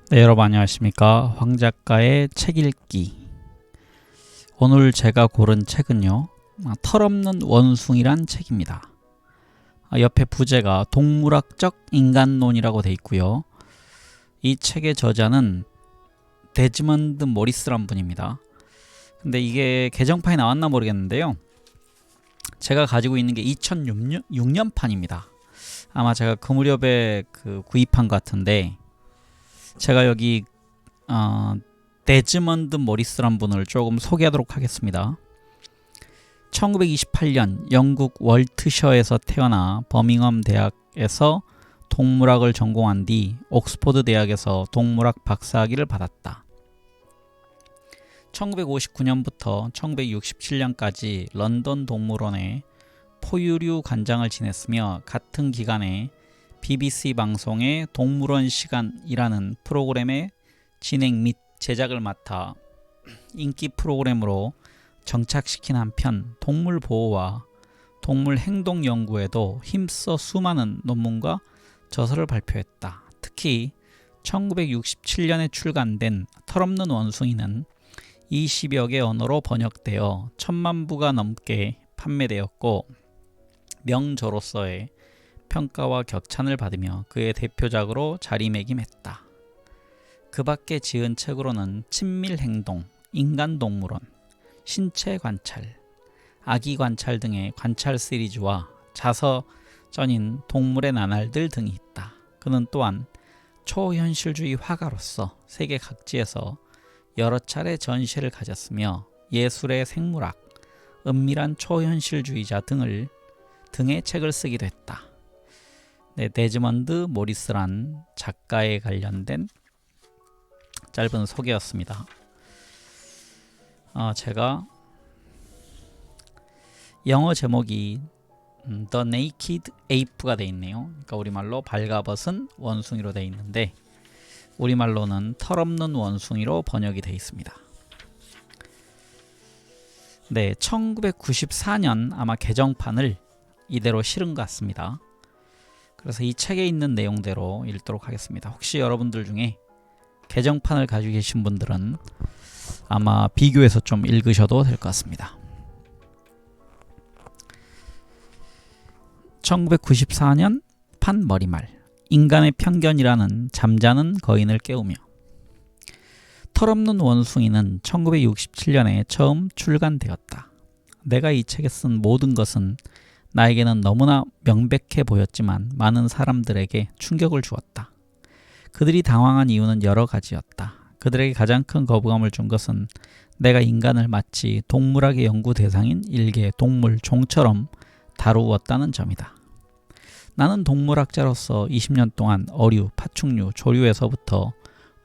네, 여러분 안녕하십니까. 황 작가의 책 읽기. 오늘 제가 고른 책은요, 털없는 원숭이란 책입니다. 옆에 부제가 동물학적 인간론이라고 돼 있고요. 이 책의 저자는 데즈먼드 모리스란 분입니다. 근데 이게 개정판이 나왔나 모르겠는데요, 제가 가지고 있는 게 2006년 판입니다. 아마 제가 그 무렵에 구입한 것 같은데, 제가 여기 데즈먼드 모리스란 분을 조금 소개하도록 하겠습니다. 1928년 영국 월트셔에서 태어나 버밍엄 대학에서 동물학을 전공한 뒤 옥스포드 대학에서 동물학 박사학위를 받았다. 1959년부터 1967년까지 런던 동물원의 포유류 관장을 지냈으며 같은 기간에 BBC 방송의 동물원 시간이라는 프로그램의 진행 및 제작을 맡아 인기 프로그램으로 정착시킨 한편 동물 보호와 동물 행동 연구에도 힘써 수많은 논문과 저서를 발표했다. 특히 1967년에 출간된 털없는 원숭이는 20여 개 언어로 번역되어 1000만 부가 넘게 판매되었고, 명저로서의 평가와 격찬을 받으며 그의 대표작으로 자리매김했다. 그 밖에 지은 책으로는 친밀행동, 인간동물원, 신체관찰, 아기관찰 등의 관찰 시리즈와 자서전인 동물의 나날들 등이 있다. 그는 또한 초현실주의 화가로서 세계 각지에서 여러 차례 전시를 가졌으며 예술의 생물학, 은밀한 초현실주의자 등의 책을 쓰기도 했다. 네, 데즈먼드 모리스란 작가에 관련된 짧은 소개였습니다. 제가 영어 제목이 The Naked Ape가 되어 있네요. 그러니까 우리말로 발가벗은 원숭이로 되어 있는데, 우리말로는 털없는 원숭이로 번역이 되어 있습니다. 네, 1994년 아마 개정판을 이대로 실은 것 같습니다. 그래서 이 책에 있는 내용대로 읽도록 하겠습니다. 혹시 여러분들 중에 개정판을 가지고 계신 분들은 아마 비교해서 좀 읽으셔도 될 것 같습니다. 1994년 판 머리말, 인간의 편견이라는 잠자는 거인을 깨우며. 털없는 원숭이는 1967년에 처음 출간되었다. 내가 이 책에 쓴 모든 것은 나에게는 너무나 명백해 보였지만 많은 사람들에게 충격을 주었다. 그들이 당황한 이유는 여러 가지였다. 그들에게 가장 큰 거부감을 준 것은 내가 인간을 마치 동물학의 연구 대상인 일개 동물 종처럼 다루었다는 점이다. 나는 동물학자로서 20년 동안 어류, 파충류, 조류에서부터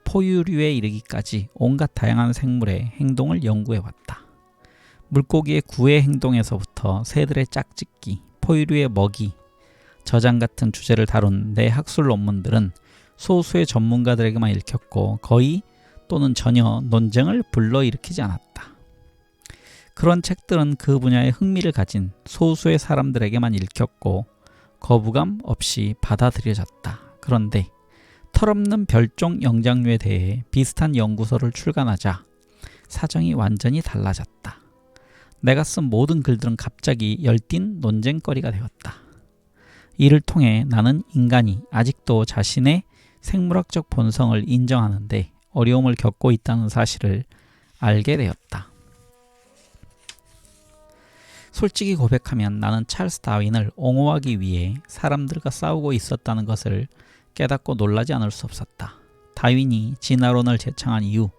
포유류에 이르기까지 온갖 다양한 생물의 행동을 연구해왔다. 물고기의 구애 행동에서부터 새들의 짝짓기, 포유류의 먹이, 저장 같은 주제를 다룬 내 학술 논문들은 소수의 전문가들에게만 읽혔고 거의 또는 전혀 논쟁을 불러일으키지 않았다. 그런 책들은 그 분야에 흥미를 가진 소수의 사람들에게만 읽혔고 거부감 없이 받아들여졌다. 그런데 털없는 별종 영장류에 대해 비슷한 연구서를 출간하자 사정이 완전히 달라졌다. 내가 쓴 모든 글들은 갑자기 열띤 논쟁거리가 되었다. 이를 통해 나는 인간이 아직도 자신의 생물학적 본성을 인정하는데 어려움을 겪고 있다는 사실을 알게 되었다. 솔직히 고백하면 나는 찰스 다윈을 옹호하기 위해 사람들과 싸우고 있었다는 것을 깨닫고 놀라지 않을 수 없었다. 다윈이 진화론을 제창한 이후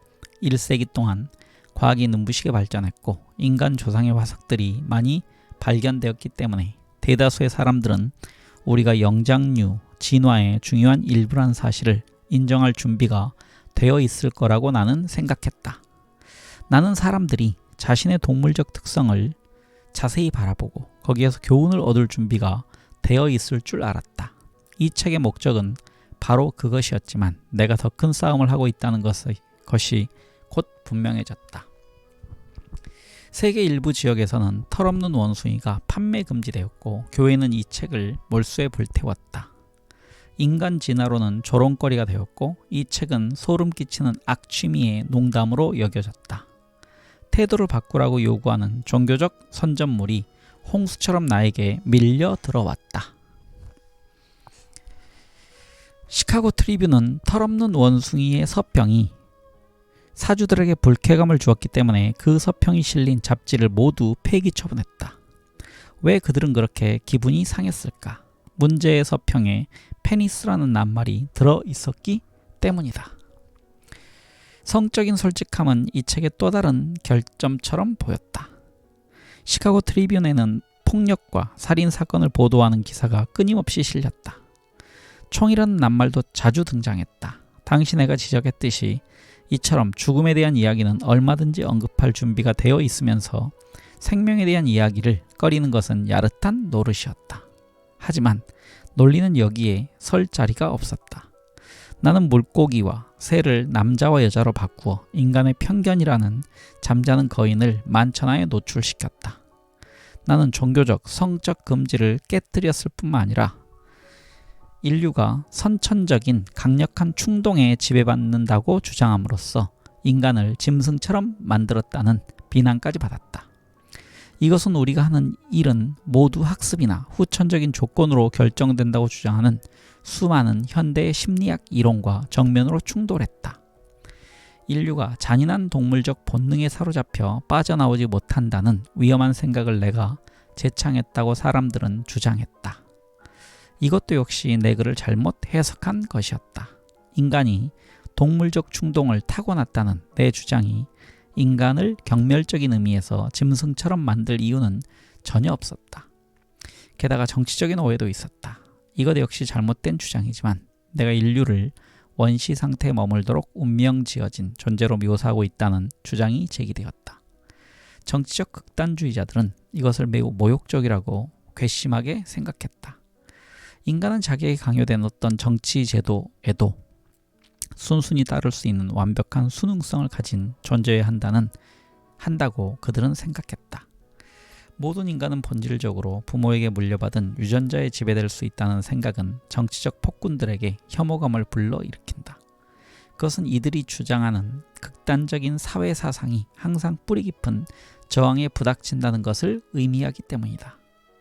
1세기 동안 과학이 눈부시게 발전했고 인간 조상의 화석들이 많이 발견되었기 때문에 대다수의 사람들은 우리가 영장류, 진화의 중요한 일부란 사실을 인정할 준비가 되어 있을 거라고 나는 생각했다. 나는 사람들이 자신의 동물적 특성을 자세히 바라보고 거기에서 교훈을 얻을 준비가 되어 있을 줄 알았다. 이 책의 목적은 바로 그것이었지만 내가 더 큰 싸움을 하고 있다는 것이 곧 분명해졌다. 세계 일부 지역에서는 털없는 원숭이가 판매 금지되었고 교회는 이 책을 몰수에 불태웠다. 인간 진화론은 조롱거리가 되었고 이 책은 소름 끼치는 악취미의 농담으로 여겨졌다. 태도를 바꾸라고 요구하는 종교적 선전물이 홍수처럼 나에게 밀려 들어왔다. 시카고 트리뷴은 털없는 원숭이의 서평이 사주들에게 불쾌감을 주었기 때문에 그 서평이 실린 잡지를 모두 폐기 처분했다. 왜 그들은 그렇게 기분이 상했을까? 문제의 서평에 페니스라는 낱말이 들어있었기 때문이다. 성적인 솔직함은 이 책의 또 다른 결점처럼 보였다. 시카고 트리뷴에는 폭력과 살인 사건을 보도하는 기사가 끊임없이 실렸다. 총이라는 낱말도 자주 등장했다. 당시 내가 지적했듯이 이처럼 죽음에 대한 이야기는 얼마든지 언급할 준비가 되어 있으면서 생명에 대한 이야기를 꺼리는 것은 야릇한 노릇이었다. 하지만 논리는 여기에 설 자리가 없었다. 나는 물고기와 새를 남자와 여자로 바꾸어 인간의 편견이라는 잠자는 거인을 만천하에 노출시켰다. 나는 종교적, 성적 금지를 깨뜨렸을 뿐만 아니라 인류가 선천적인 강력한 충동에 지배받는다고 주장함으로써 인간을 짐승처럼 만들었다는 비난까지 받았다. 이것은 우리가 하는 일은 모두 학습이나 후천적인 조건으로 결정된다고 주장하는 수많은 현대의 심리학 이론과 정면으로 충돌했다. 인류가 잔인한 동물적 본능에 사로잡혀 빠져나오지 못한다는 위험한 생각을 내가 제창했다고 사람들은 주장했다. 이것도 역시 내 글을 잘못 해석한 것이었다. 인간이 동물적 충동을 타고났다는 내 주장이 인간을 경멸적인 의미에서 짐승처럼 만들 이유는 전혀 없었다. 게다가 정치적인 오해도 있었다. 이것 역시 잘못된 주장이지만 내가 인류를 원시 상태에 머물도록 운명지어진 존재로 묘사하고 있다는 주장이 제기되었다. 정치적 극단주의자들은 이것을 매우 모욕적이라고 괘씸하게 생각했다. 인간은 자기에게 강요된 어떤 정치 제도에도 순순히 따를 수 있는 완벽한 순응성을 가진 존재여야 한다고 그들은 생각했다. 모든 인간은 본질적으로 부모에게 물려받은 유전자에 지배될 수 있다는 생각은 정치적 폭군들에게 혐오감을 불러일으킨다. 그것은 이들이 주장하는 극단적인 사회 사상이 항상 뿌리 깊은 저항에 부닥친다는 것을 의미하기 때문이다.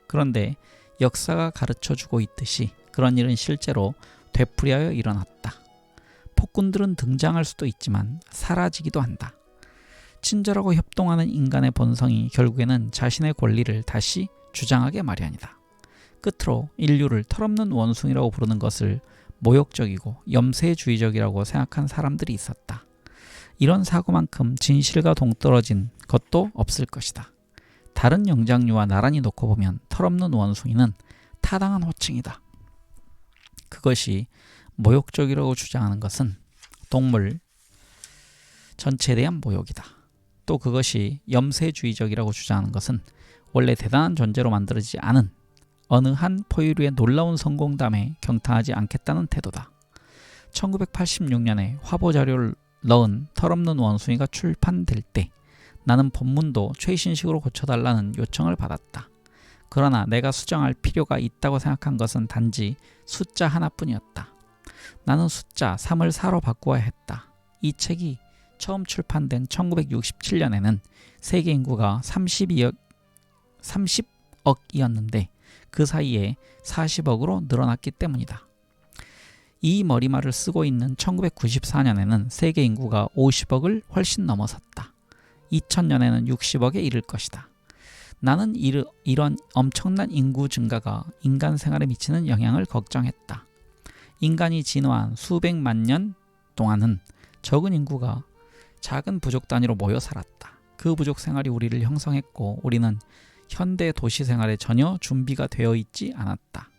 그런데 역사가 가르쳐주고 있듯이 그런 일은 실제로 되풀이하여 일어났다. 폭군들은 등장할 수도 있지만 사라지기도 한다. 친절하고 협동하는 인간의 본성이 결국에는 자신의 권리를 다시 주장하게 마련이다. 끝으로 인류를 털없는 원숭이라고 부르는 것을 모욕적이고 염세주의적이라고 생각한 사람들이 있었다. 이런 사고만큼 진실과 동떨어진 것도 없을 것이다. 다른 영장류와 나란히 놓고 보면 털없는 원숭이는 타당한 호칭이다. 그것이 모욕적이라고 주장하는 것은 동물 전체에 대한 모욕이다. 또 그것이 염세주의적이라고 주장하는 것은 원래 대단한 존재로 만들어지지 않은 어느 한 포유류의 놀라운 성공담에 경탄하지 않겠다는 태도다. 1986년에 화보 자료를 넣은 털없는 원숭이가 출판될 때 나는 본문도 최신식으로 고쳐달라는 요청을 받았다. 그러나 내가 수정할 필요가 있다고 생각한 것은 단지 숫자 하나뿐이었다. 나는 숫자 3을 4로 바꾸어야 했다. 이 책이 처음 출판된 1967년에는 세계 인구가 30억이었는데 그 사이에 40억으로 늘어났기 때문이다. 이 머리말을 쓰고 있는 1994년에는 세계 인구가 50억을 훨씬 넘어섰다. 2000년에는 60억에 이를 것이다. 나는 이런 엄청난 인구 증가가 인간 생활에 미치는 영향을 걱정했다. 인간이 진화한 수백만 년 동안은 적은 인구가 작은 부족 단위로 모여 살았다. 그 부족 생활이 우리를 형성했고 우리는 현대 도시 생활에 전혀 준비가 되어 있지 않았다.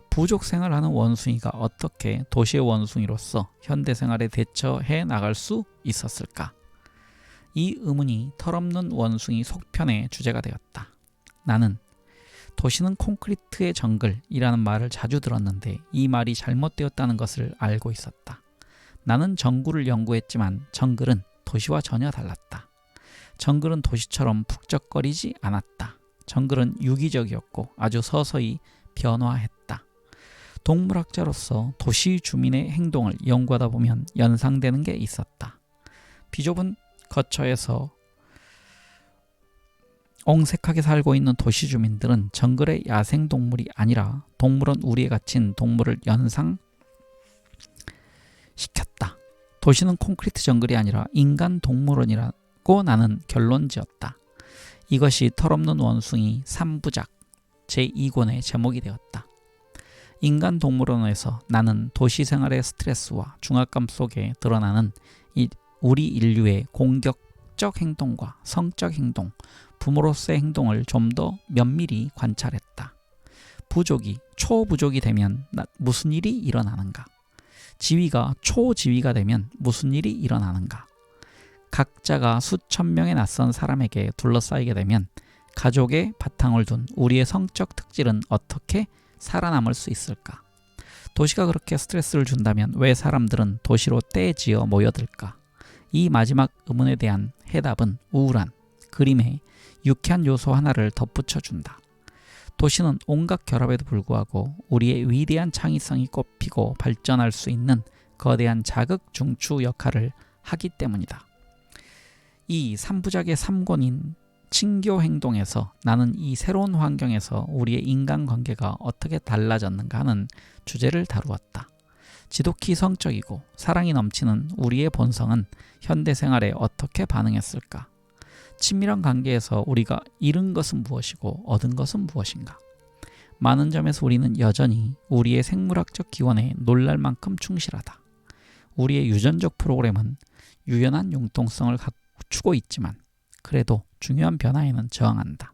부족 생활하는 원숭이가 어떻게 도시의 원숭이로서 현대 생활에 대처해 나갈 수 있었을까? 이 의문이 털없는 원숭이 속편의 주제가 되었다. 나는 도시는 콘크리트의 정글이라는 말을 자주 들었는데 이 말이 잘못되었다는 것을 알고 있었다. 나는 정글을 연구했지만 정글은 도시와 전혀 달랐다. 정글은 도시처럼 북적거리지 않았다. 정글은 유기적이었고 아주 서서히 변화했다. 동물학자로서 도시 주민의 행동을 연구하다 보면 연상되는 게 있었다. 비좁은 거처에서 옹색하게 살고 있는 도시 주민들은 정글의 야생 동물이 아니라 동물원 우리에 갇힌 동물을 연상시켰다. 도시는 콘크리트 정글이 아니라 인간 동물원이라고 나는 결론지었다. 이것이 털없는 원숭이 3부작 제2권의 제목이 되었다. 인간 동물원에서 나는 도시 생활의 스트레스와 중압감 속에 드러나는 우리 인류의 공격적 행동과 성적 행동, 부모로서의 행동을 좀 더 면밀히 관찰했다. 부족이 초부족이 되면 무슨 일이 일어나는가? 지위가 초지위가 되면 무슨 일이 일어나는가? 각자가 수천 명의 낯선 사람에게 둘러싸이게 되면 가족의 바탕을 둔 우리의 성적 특질은 어떻게 살아남을 수 있을까? 도시가 그렇게 스트레스를 준다면 왜 사람들은 도시로 떼지어 모여들까? 이 마지막 의문에 대한 해답은 우울한 그림에 유쾌한 요소 하나를 덧붙여준다. 도시는 온갖 결합에도 불구하고 우리의 위대한 창의성이 꽃피고 발전할 수 있는 거대한 자극 중추 역할을 하기 때문이다. 이 3부작의 3권인 친교 행동에서 나는 이 새로운 환경에서 우리의 인간관계가 어떻게 달라졌는가 하는 주제를 다루었다. 지독히 성적이고 사랑이 넘치는 우리의 본성은 현대생활에 어떻게 반응했을까? 친밀한 관계에서 우리가 잃은 것은 무엇이고 얻은 것은 무엇인가? 많은 점에서 우리는 여전히 우리의 생물학적 기원에 놀랄 만큼 충실하다. 우리의 유전적 프로그램은 유연한 융통성을 갖추고 있지만 그래도 중요한 변화에는 저항한다.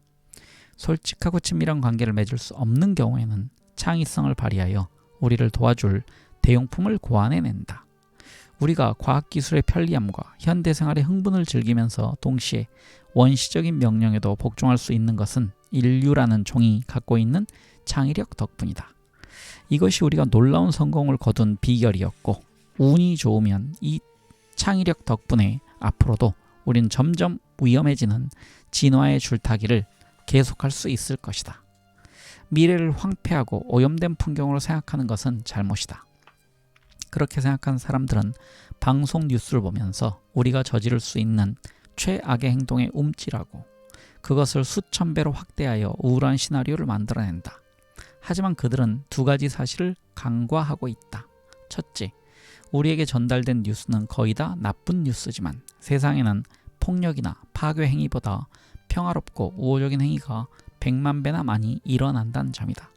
솔직하고 친밀한 관계를 맺을 수 없는 경우에는 창의성을 발휘하여 우리를 도와줄 대용품을 고안해낸다. 우리가 과학기술의 편리함과 현대생활의 흥분을 즐기면서 동시에 원시적인 명령에도 복종할 수 있는 것은 인류라는 종이 갖고 있는 창의력 덕분이다. 이것이 우리가 놀라운 성공을 거둔 비결이었고 운이 좋으면 이 창의력 덕분에 앞으로도 우린 점점 위험해지는 진화의 줄타기를 계속할 수 있을 것이다. 미래를 황폐하고 오염된 풍경으로 생각하는 것은 잘못이다. 그렇게 생각하는 사람들은 방송 뉴스를 보면서 우리가 저지를 수 있는 최악의 행동에 움찔하고 그것을 수천 배로 확대하여 우울한 시나리오를 만들어낸다. 하지만 그들은 두 가지 사실을 간과하고 있다. 첫째, 우리에게 전달된 뉴스는 거의 다 나쁜 뉴스지만 세상에는 폭력이나 파괴 행위보다 평화롭고 우호적인 행위가 100만 배나 많이 일어난다는 점이다.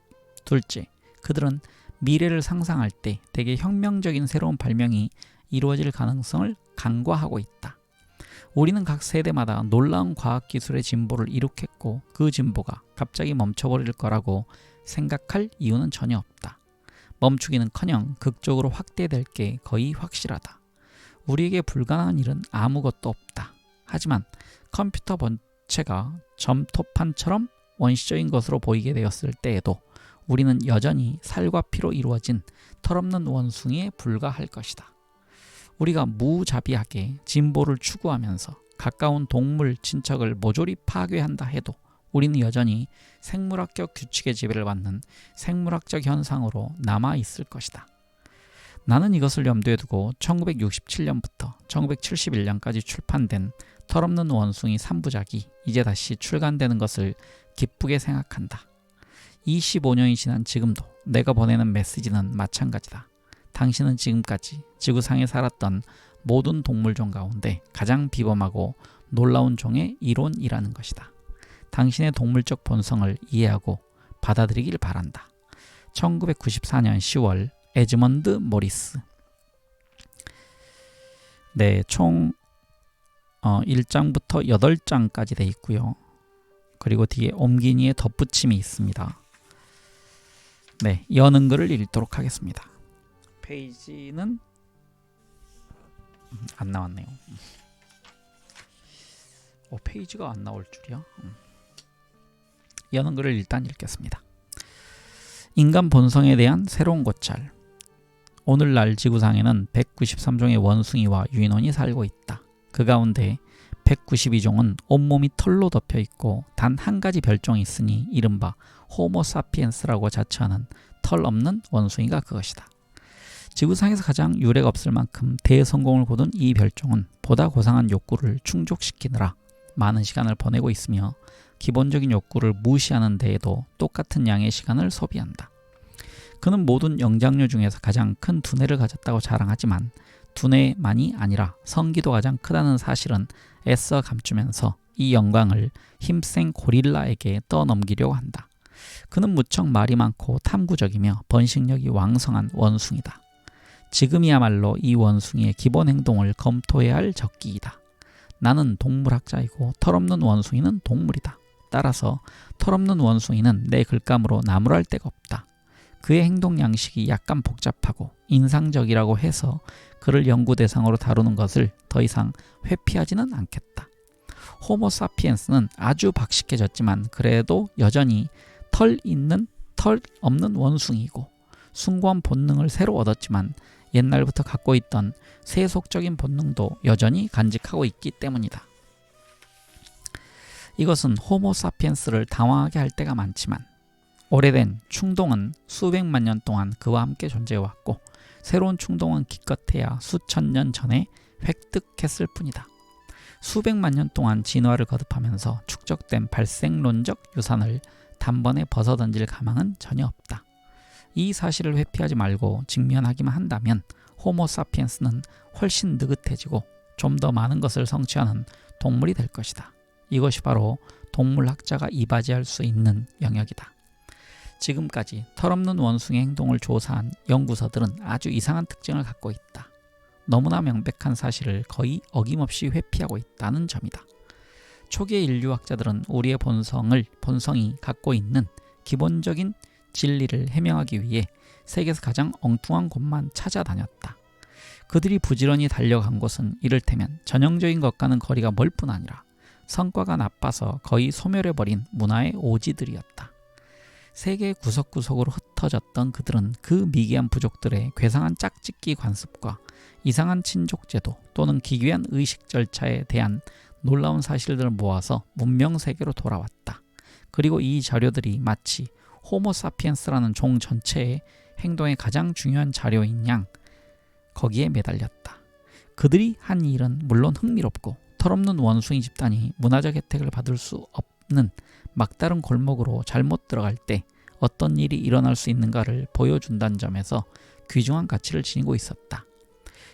둘째, 그들은 미래를 상상할 때 되게 혁명적인 새로운 발명이 이루어질 가능성을 간과하고 있다. 우리는 각 세대마다 놀라운 과학기술의 진보를 이룩했고 그 진보가 갑자기 멈춰버릴 거라고 생각할 이유는 전혀 없다. 멈추기는커녕 극적으로 확대될 게 거의 확실하다. 우리에게 불가능한 일은 아무것도 없다. 하지만 컴퓨터 본체가 점토판처럼 원시적인 것으로 보이게 되었을 때에도 우리는 여전히 살과 피로 이루어진 털없는 원숭이에 불과할 것이다. 우리가 무자비하게 진보를 추구하면서 가까운 동물 친척을 모조리 파괴한다 해도 우리는 여전히 생물학적 규칙의 지배를 받는 생물학적 현상으로 남아있을 것이다. 나는 이것을 염두에 두고 1967년부터 1971년까지 출판된 털없는 원숭이 3부작이 이제 다시 출간되는 것을 기쁘게 생각한다. 25년이 지난 지금도 내가 보내는 메시지는 마찬가지다. 당신은 지금까지 지구상에 살았던 모든 동물종 가운데 가장 비범하고 놀라운 종의 일원이라는 것이다. 당신의 동물적 본성을 이해하고 받아들이길 바란다. 1994년 10월 에즈먼드 모리스. 네, 총 1장부터 8장까지 돼 있고요. 그리고 뒤에 옴기니의 덧붙임이 있습니다. 네, 여는 글을 읽도록 하겠습니다. 페이지는 안 나왔네요. 페이지가 안 나올 줄이야. 여는 글을 일단 읽겠습니다. 인간 본성에 대한 새로운 고찰. 오늘날 지구상에는 193종의 원숭이와 유인원이 살고 있다. 그 가운데 192종은 온몸이 털로 덮여 있고 단 한 가지 별종이 있으니 이른바 호모 사피엔스라고 자처하는 털 없는 원숭이가 그것이다. 지구상에서 가장 유례가 없을 만큼 대성공을 거둔 이 별종은 보다 고상한 욕구를 충족시키느라 많은 시간을 보내고 있으며 기본적인 욕구를 무시하는 데에도 똑같은 양의 시간을 소비한다. 그는 모든 영장류 중에서 가장 큰 두뇌를 가졌다고 자랑하지만 두뇌만이 아니라 성기도 가장 크다는 사실은 애써 감추면서 이 영광을 힘센 고릴라에게 떠넘기려고 한다. 그는 무척 말이 많고 탐구적이며 번식력이 왕성한 원숭이다. 지금이야말로 이 원숭이의 기본 행동을 검토해야 할 적기이다. 나는 동물학자이고 털없는 원숭이는 동물이다. 따라서 털없는 원숭이는 내 글감으로 나무랄 데가 없다. 그의 행동 양식이 약간 복잡하고 인상적이라고 해서 그를 연구 대상으로 다루는 것을 더 이상 회피하지는 않겠다. 호모 사피엔스는 아주 박식해졌지만 그래도 여전히 털 없는 원숭이고 숭고한 본능을 새로 얻었지만 옛날부터 갖고 있던 세속적인 본능도 여전히 간직하고 있기 때문이다. 이것은 호모 사피엔스를 당황하게 할 때가 많지만 오래된 충동은 수백만 년 동안 그와 함께 존재해왔고 새로운 충동은 기껏해야 수천 년 전에 획득했을 뿐이다. 수백만 년 동안 진화를 거듭하면서 축적된 발생론적 유산을 단번에 벗어던질 가망은 전혀 없다. 이 사실을 회피하지 말고 직면하기만 한다면 호모 사피엔스는 훨씬 느긋해지고 좀 더 많은 것을 성취하는 동물이 될 것이다. 이것이 바로 동물학자가 이바지할 수 있는 영역이다. 지금까지 털없는 원숭이의 행동을 조사한 연구서들은 아주 이상한 특징을 갖고 있다. 너무나 명백한 사실을 거의 어김없이 회피하고 있다는 점이다. 초기의 인류학자들은 우리의 본성이 갖고 있는 기본적인 진리를 해명하기 위해 세계에서 가장 엉뚱한 곳만 찾아다녔다. 그들이 부지런히 달려간 곳은 이를테면 전형적인 것과는 거리가 멀 뿐 아니라 성과가 나빠서 거의 소멸해버린 문화의 오지들이었다. 세계의 구석구석으로 흩어졌던 그들은 그 미개한 부족들의 괴상한 짝짓기 관습과 이상한 친족제도 또는 기괴한 의식 절차에 대한 놀라운 사실들을 모아서 문명세계로 돌아왔다. 그리고 이 자료들이 마치 호모 사피엔스라는 종 전체의 행동의 가장 중요한 자료인 양 거기에 매달렸다. 그들이 한 일은 물론 흥미롭고 털없는 원숭이 집단이 문화적 혜택을 받을 수 없는 막다른 골목으로 잘못 들어갈 때 어떤 일이 일어날 수 있는가를 보여준다는 점에서 귀중한 가치를 지니고 있었다.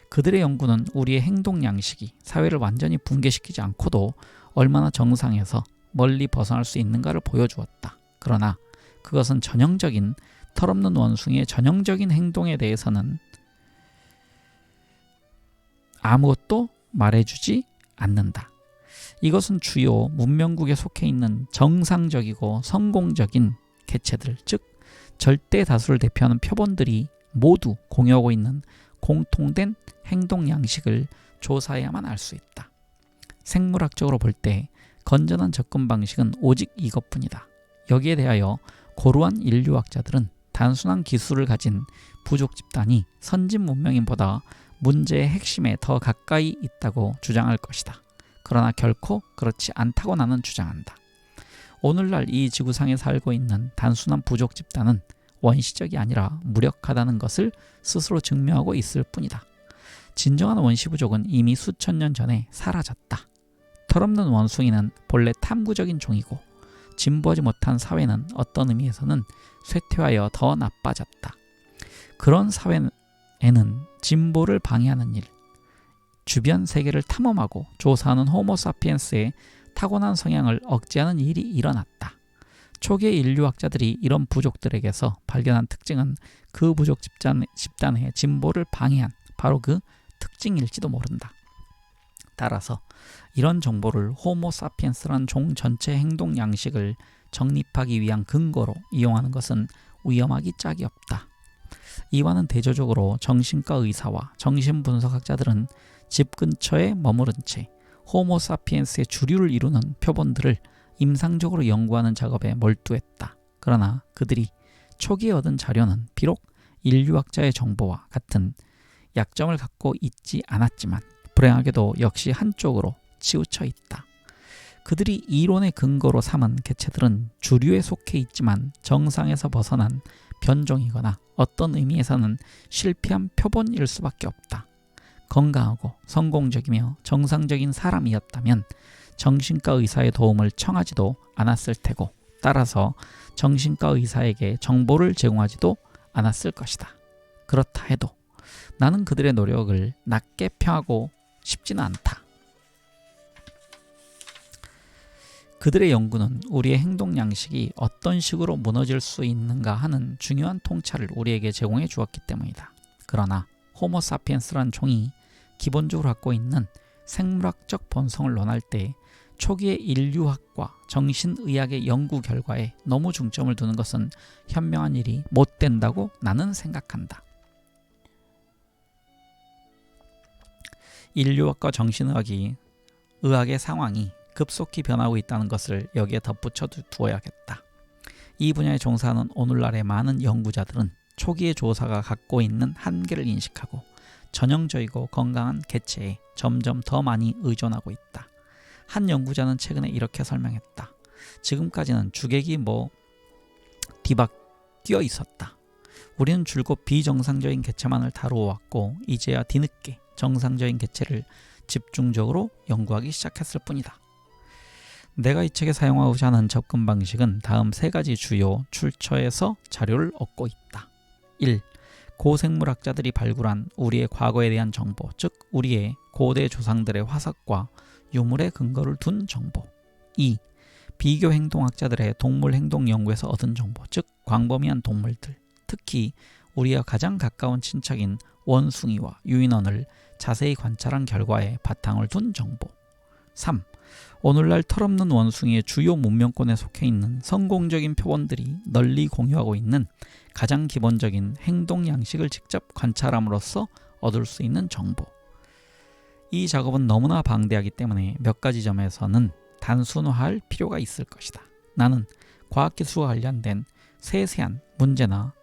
그들의 연구는 우리의 행동 양식이 사회를 완전히 붕괴시키지 않고도 얼마나 정상에서 멀리 벗어날 수 있는가를 보여주었다. 그러나 그것은 전형적인 털없는 원숭이의 전형적인 행동에 대해서는 아무것도 말해주지 않는다. 이것은 주요 문명국에 속해 있는 정상적이고 성공적인 개체들, 즉 절대 다수를 대표하는 표본들이 모두 공유하고 있는 공통된 행동 양식을 조사해야만 알 수 있다. 생물학적으로 볼 때 건전한 접근 방식은 오직 이것뿐이다. 여기에 대하여 고루한 인류학자들은 단순한 기술을 가진 부족 집단이 선진 문명인보다 문제의 핵심에 더 가까이 있다고 주장할 것이다. 그러나 결코 그렇지 않다고 나는 주장한다. 오늘날 이 지구상에 살고 있는 단순한 부족 집단은 원시적이 아니라 무력하다는 것을 스스로 증명하고 있을 뿐이다. 진정한 원시부족은 이미 수천 년 전에 사라졌다. 털없는 원숭이는 본래 탐구적인 종이고 진보하지 못한 사회는 어떤 의미에서는 쇠퇴하여 더 나빠졌다. 그런 사회에는 진보를 방해하는 일, 주변 세계를 탐험하고 조사하는 호모 사피엔스의 타고난 성향을 억제하는 일이 일어났다. 초기의 인류학자들이 이런 부족들에게서 발견한 특징은 그 부족 집단의 진보를 방해한 바로 그 특징일지도 모른다. 따라서 이런 정보를 호모 사피엔스라는 종 전체 행동 양식을 정립하기 위한 근거로 이용하는 것은 위험하기 짝이 없다. 이와는 대조적으로 정신과 의사와 정신분석학자들은 집 근처에 머무른 채 호모 사피엔스의 주류를 이루는 표본들을 임상적으로 연구하는 작업에 몰두했다. 그러나 그들이 초기에 얻은 자료는 비록 인류학자의 정보와 같은 약점을 갖고 있지 않았지만 불행하게도 역시 한쪽으로 치우쳐 있다. 그들이 이론의 근거로 삼은 개체들은 주류에 속해 있지만 정상에서 벗어난 변종이거나 어떤 의미에서는 실패한 표본일 수밖에 없다. 건강하고 성공적이며 정상적인 사람이었다면 정신과 의사의 도움을 청하지도 않았을 테고, 따라서 정신과 의사에게 정보를 제공하지도 않았을 것이다. 그렇다 해도 나는 그들의 노력을 낮게 평하고 싶지는 않다. 그들의 연구는 우리의 행동 양식이 어떤 식으로 무너질 수 있는가 하는 중요한 통찰을 우리에게 제공해 주었기 때문이다. 그러나 호모사피엔스란 종이 기본적으로 갖고 있는 생물학적 본성을 논할 때 초기의 인류학과 정신의학의 연구 결과에 너무 중점을 두는 것은 현명한 일이 못 된다고 나는 생각한다. 인류학과 정신의학의 상황이 급속히 변하고 있다는 것을 여기에 덧붙여 두어야겠다. 이 분야에 종사하는 오늘날의 많은 연구자들은 초기의 조사가 갖고 있는 한계를 인식하고 전형적이고 건강한 개체에 점점 더 많이 의존하고 있다. 한 연구자는 최근에 이렇게 설명했다. 지금까지는 주객이 뒤바뀌어 있었다. 우리는 줄곧 비정상적인 개체만을 다루어왔고 이제야 뒤늦게 정상적인 개체를 집중적으로 연구하기 시작했을 뿐이다. 내가 이 책에 사용하고자 하는 접근 방식은 다음 세 가지 주요 출처에서 자료를 얻고 있다. 1. 고생물학자들이 발굴한 우리의 과거에 대한 정보, 즉 우리의 고대 조상들의 화석과 유물의 근거를 둔 정보. 2. 비교 행동학자들의 동물 행동 연구에서 얻은 정보, 즉 광범위한 동물들, 특히 우리와 가장 가까운 친척인 원숭이와 유인원을 자세히 관찰한 결과에 바탕을 둔 정보. 3. 오늘날 털없는 원숭이의 주요 문명권에 속해 있는 성공적인 표본들이 널리 공유하고 있는 가장 기본적인 행동 양식을 직접 관찰함으로써 얻을 수 있는 정보. 이 작업은 너무나 방대하기 때문에 몇 가지 점에서는 단순화할 필요가 있을 것이다. 나는 과학기술과 관련된 세세한 문제나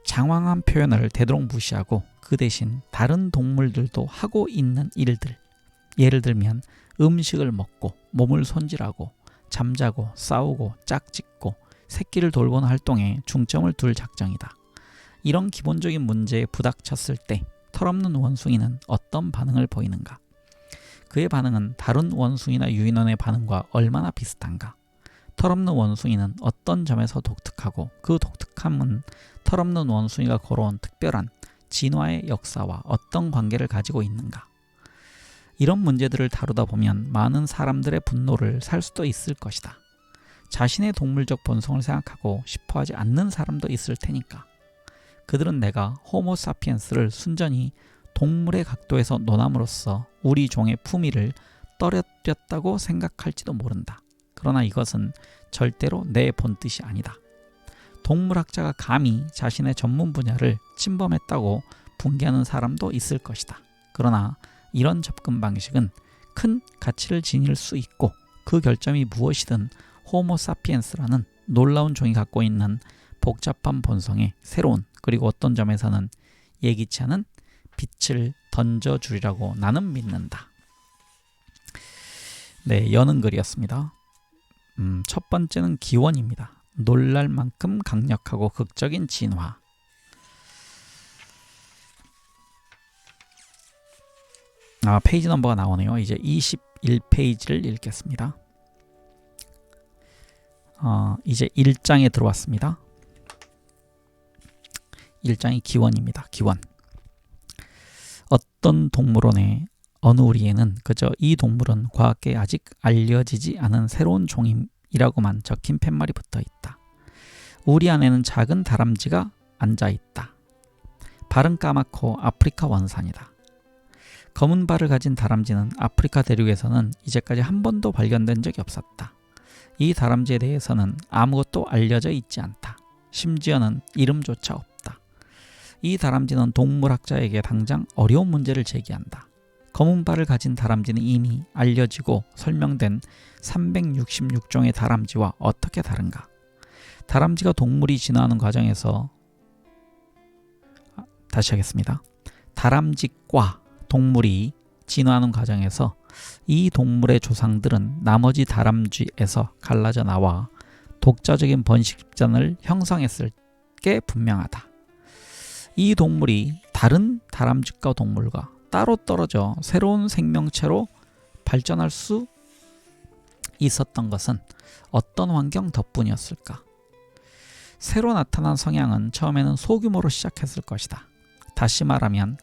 장황한 표현을 되도록 무시하고 그 대신 다른 동물들도 하고 있는 일들, 예를 들면 음식을 먹고 몸을 손질하고 잠자고 싸우고 짝짓고 새끼를 돌보는 활동에 중점을 둘 작정이다. 이런 기본적인 문제에 부닥쳤을 때 털없는 원숭이는 어떤 반응을 보이는가? 그의 반응은 다른 원숭이나 유인원의 반응과 얼마나 비슷한가? 털없는 원숭이는 어떤 점에서 독특하고 그 독특함은 털없는 원숭이가 걸어온 특별한 진화의 역사와 어떤 관계를 가지고 있는가? 이런 문제들을 다루다 보면 많은 사람들의 분노를 살 수도 있을 것이다. 자신의 동물적 본성을 생각하고 싶어하지 않는 사람도 있을 테니까. 그들은 내가 호모사피엔스를 순전히 동물의 각도에서 논함으로써 우리 종의 품위를 떨어뜨렸다고 생각할지도 모른다. 그러나 이것은 절대로 내 본뜻이 아니다. 동물학자가 감히 자신의 전문 분야를 침범했다고 붕괴하는 사람도 있을 것이다. 그러나 이런 접근 방식은 큰 가치를 지닐 수 있고 그 결점이 무엇이든 호모사피엔스라는 놀라운 종이 갖고 있는 복잡한 본성에 새로운, 그리고 어떤 점에서는 예기치 않은 빛을 던져주리라고 나는 믿는다. 네, 여는 글이었습니다. 첫 번째는 기원입니다. 놀랄 만큼 강력하고 극적인 진화. 페이지 넘버가 나오네요. 이제 21페이지를 읽겠습니다. 이제 1장에 들어왔습니다. 1장이 기원입니다. 기원. 어떤 동물원의 어느 우리에는 그저 이 동물은 과학계에 아직 알려지지 않은 새로운 종이라고만 적힌 팻말이 붙어 있다. 우리 안에는 작은 다람쥐가 앉아 있다. 발은 까맣고 아프리카 원산이다. 검은 발을 가진 다람쥐는 아프리카 대륙에서는 이제까지 한 번도 발견된 적이 없었다. 이 다람쥐에 대해서는 아무것도 알려져 있지 않다. 심지어는 이름조차 없다. 이 다람쥐는 동물학자에게 당장 어려운 문제를 제기한다. 검은 발을 가진 다람쥐는 이미 알려지고 설명된 366종의 다람쥐와 어떻게 다른가? 다람쥐가 동물이 진화하는 과정에서 다시 하겠습니다. 다람쥐과 동물이 진화하는 과정에서 이 동물의 조상들은 나머지 다람쥐에서 갈라져 나와 독자적인 번식 집단을 형성했을 게 분명하다. 이 동물이 다른 다람쥐과 동물과 따로 떨어져 새로운 생명체로 발전할 수 있었던 것은 어떤 환경 덕분이었을까? 새로 나타난 성향은 처음에는 소규모로 시작했을 것이다. 다시 말하면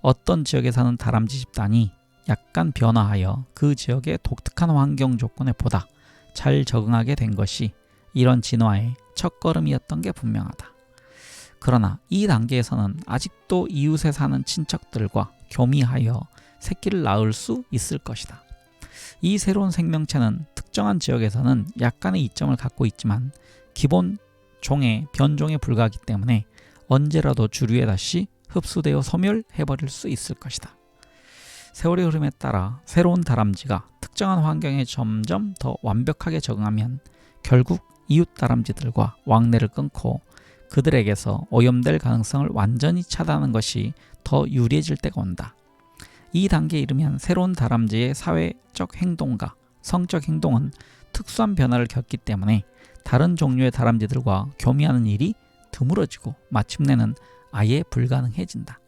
어떤 지역에 사는 다람쥐 집단이 약간 변화하여 그 지역의 독특한 환경 조건에 보다 잘 적응하게 된 것이 이런 진화의 첫걸음이었던 게 분명하다. 그러나 이 단계에서는 아직도 이웃에 사는 친척들과 교미하여 새끼를 낳을 수 있을 것이다. 이 새로운 생명체는 특정한 지역에서는 약간의 이점을 갖고 있지만 기본 종의 변종에 불과하기 때문에 언제라도 주류에 다시 흡수되어 소멸해버릴 수 있을 것이다. 세월의 흐름에 따라 새로운 다람쥐가 특정한 환경에 점점 더 완벽하게 적응하면 결국 이웃 다람쥐들과 왕래를 끊고 그들에게서 오염될 가능성을 완전히 차단하는 것이 더 유리해질 때가 온다. 이 단계에 이르면 새로운 다람쥐의 사회적 행동과 성적 행동은 특수한 변화를 겪기 때문에 다른 종류의 다람쥐들과 교미하는 일이 드물어지고 마침내는 아예 불가능해진다.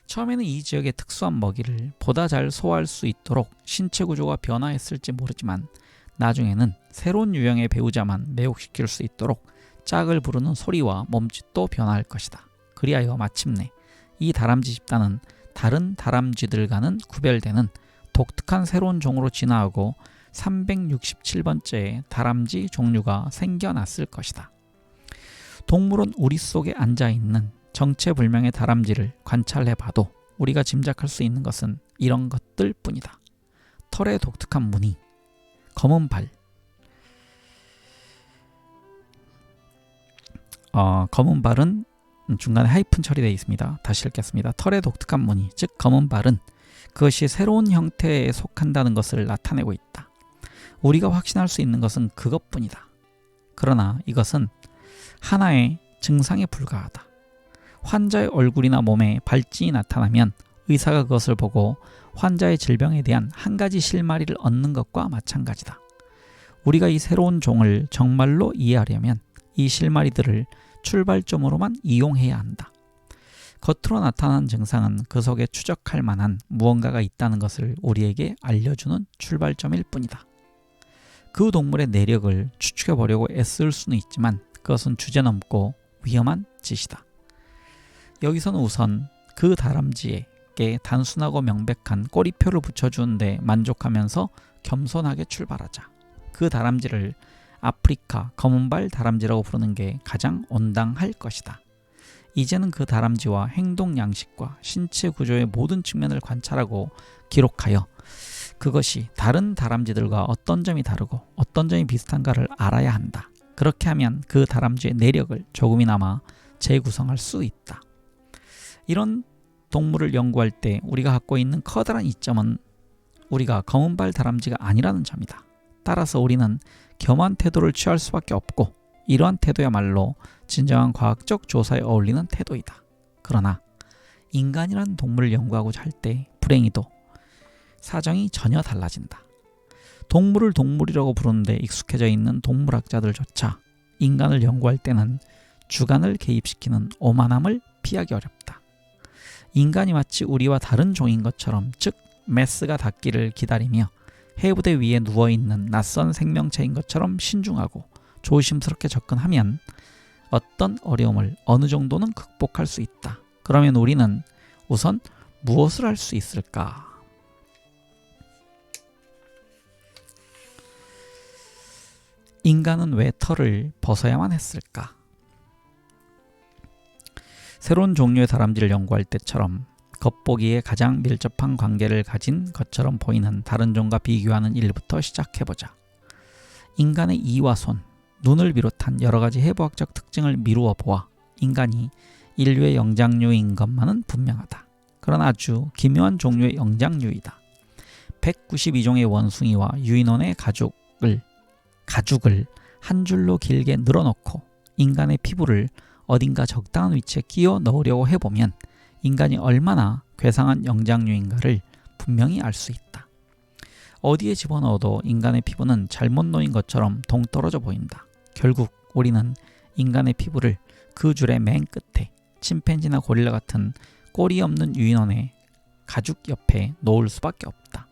처음에는 이 지역의 특수한 먹이를 보다 잘 소화할 수 있도록 신체 구조가 변화했을지 모르지만 나중에는 새로운 유형의 배우자만 매혹시킬 수 있도록 짝을 부르는 소리와 몸짓도 변화할 것이다. 그리하여 마침내 이 다람쥐 집단은 다른 다람쥐들과는 구별되는 독특한 새로운 종으로 진화하고 367번째의 다람쥐 종류가 생겨났을 것이다. 동물원 우리 속에 앉아있는 정체불명의 다람쥐를 관찰해봐도 우리가 짐작할 수 있는 것은 이런 것들 뿐이다. 털의 독특한 무늬, 검은 발, 검은 발은 중간에 하이픈 처리되어 있습니다. 다시 읽겠습니다. 털의 독특한 무늬, 즉 검은 발은 그것이 새로운 형태에 속한다는 것을 나타내고 있다. 우리가 확신할 수 있는 것은 그것뿐이다. 그러나 이것은 하나의 증상에 불과하다. 환자의 얼굴이나 몸에 발진이 나타나면 의사가 그것을 보고 환자의 질병에 대한 한 가지 실마리를 얻는 것과 마찬가지다. 우리가 이 새로운 종을 정말로 이해하려면 이 실마리들을 출발점으로만 이용해야 한다. 겉으로 나타난 증상은 그 속에 추적할 만한 무언가가 있다는 것을 우리에게 알려주는 출발점일 뿐이다. 그 동물의 내력을 추측해 보려고 애쓸 수는 있지만 그것은 주제넘고 위험한 짓이다. 여기서는 우선 그 다람쥐에게 단순하고 명백한 꼬리표를 붙여주는데 만족하면서 겸손하게 출발하자. 그 다람쥐를 아프리카 검은발 다람쥐라고 부르는 게 가장 온당할 것이다. 이제는 그 다람쥐와 행동 양식과 신체 구조의 모든 측면을 관찰하고 기록하여 그것이 다른 다람쥐들과 어떤 점이 다르고 어떤 점이 비슷한가를 알아야 한다. 그렇게 하면 그 다람쥐의 내력을 조금이나마 재구성할 수 있다. 이런 동물을 연구할 때 우리가 갖고 있는 커다란 이점은 우리가 검은발 다람쥐가 아니라는 점이다. 따라서 우리는 겸한 태도를 취할 수밖에 없고 이러한 태도야말로 진정한 과학적 조사에 어울리는 태도이다. 그러나 인간이란 동물을 연구하고자 할 때 불행히도 사정이 전혀 달라진다. 동물을 동물이라고 부르는데 익숙해져 있는 동물학자들조차 인간을 연구할 때는 주관을 개입시키는 오만함을 피하기 어렵다. 인간이 마치 우리와 다른 종인 것처럼, 즉 메스가 닿기를 기다리며 해부대 위에 누워있는 낯선 생명체인 것처럼 신중하고 조심스럽게 접근하면 어떤 어려움을 어느 정도는 극복할 수 있다. 그러면 우리는 우선 무엇을 할 수 있을까? 인간은 왜 털을 벗어야만 했을까? 새로운 종류의 다람쥐를 연구할 때처럼 겉보기에 가장 밀접한 관계를 가진 것처럼 보이는 다른 종과 비교하는 일부터 시작해보자. 인간의 이와 손, 눈을 비롯한 여러가지 해부학적 특징을 미루어 보아 인간이 인류의 영장류인 것만은 분명하다. 그러나 아주 기묘한 종류의 영장류이다. 192종의 원숭이와 유인원의 가죽을 한 줄로 길게 늘어놓고 인간의 피부를 어딘가 적당한 위치에 끼워 넣으려고 해보면 인간이 얼마나 괴상한 영장류인가를 분명히 알 수 있다. 어디에 집어넣어도 인간의 피부는 잘못 놓인 것처럼 동떨어져 보인다. 결국 우리는 인간의 피부를 그 줄의 맨 끝에 침팬지나 고릴라 같은 꼬리 없는 유인원의 가죽 옆에 놓을 수밖에 없다.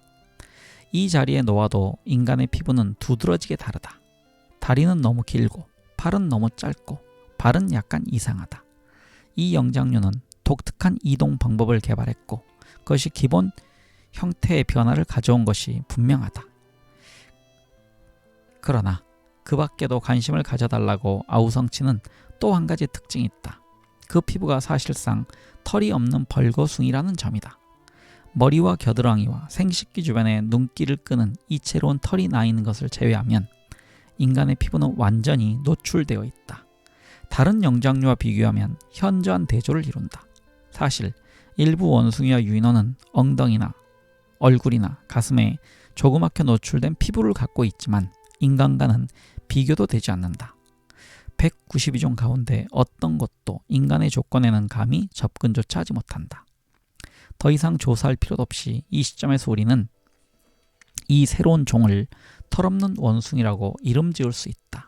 이 자리에 놓아도 인간의 피부는 두드러지게 다르다. 다리는 너무 길고 팔은 너무 짧고 발은 약간 이상하다. 이 영장류는 독특한 이동 방법을 개발했고 그것이 기본 형태의 변화를 가져온 것이 분명하다. 그러나 그 밖에도 관심을 가져달라고 아우성치는 또 한 가지 특징이 있다. 그 피부가 사실상 털이 없는 벌거숭이라는 점이다. 머리와 겨드랑이와 생식기 주변에 눈길을 끄는 이채로운 털이 나 있는 것을 제외하면 인간의 피부는 완전히 노출되어 있다. 다른 영장류와 비교하면 현저한 대조를 이룬다. 사실 일부 원숭이와 유인원은 엉덩이나 얼굴이나 가슴에 조그맣게 노출된 피부를 갖고 있지만 인간과는 비교도 되지 않는다. 192종 가운데 어떤 것도 인간의 조건에는 감히 접근조차 하지 못한다. 더 이상 조사할 필요도 없이 이 시점에서 우리는 이 새로운 종을 털없는 원숭이라고 이름 지을 수 있다.